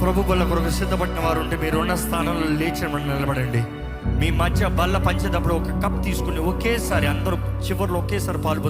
ప్రభు బల్ల కొరకు సిద్ధపడిన వారు ఉంటే మీరున్న స్థానంలో లేచి నిలబడండి. మీ మధ్య బల్ల పంచేటప్పుడు ఒక కప్ తీసుకుని ఒకేసారి అందరూ చివరిలో ఒకేసారి పాల్పొందారు.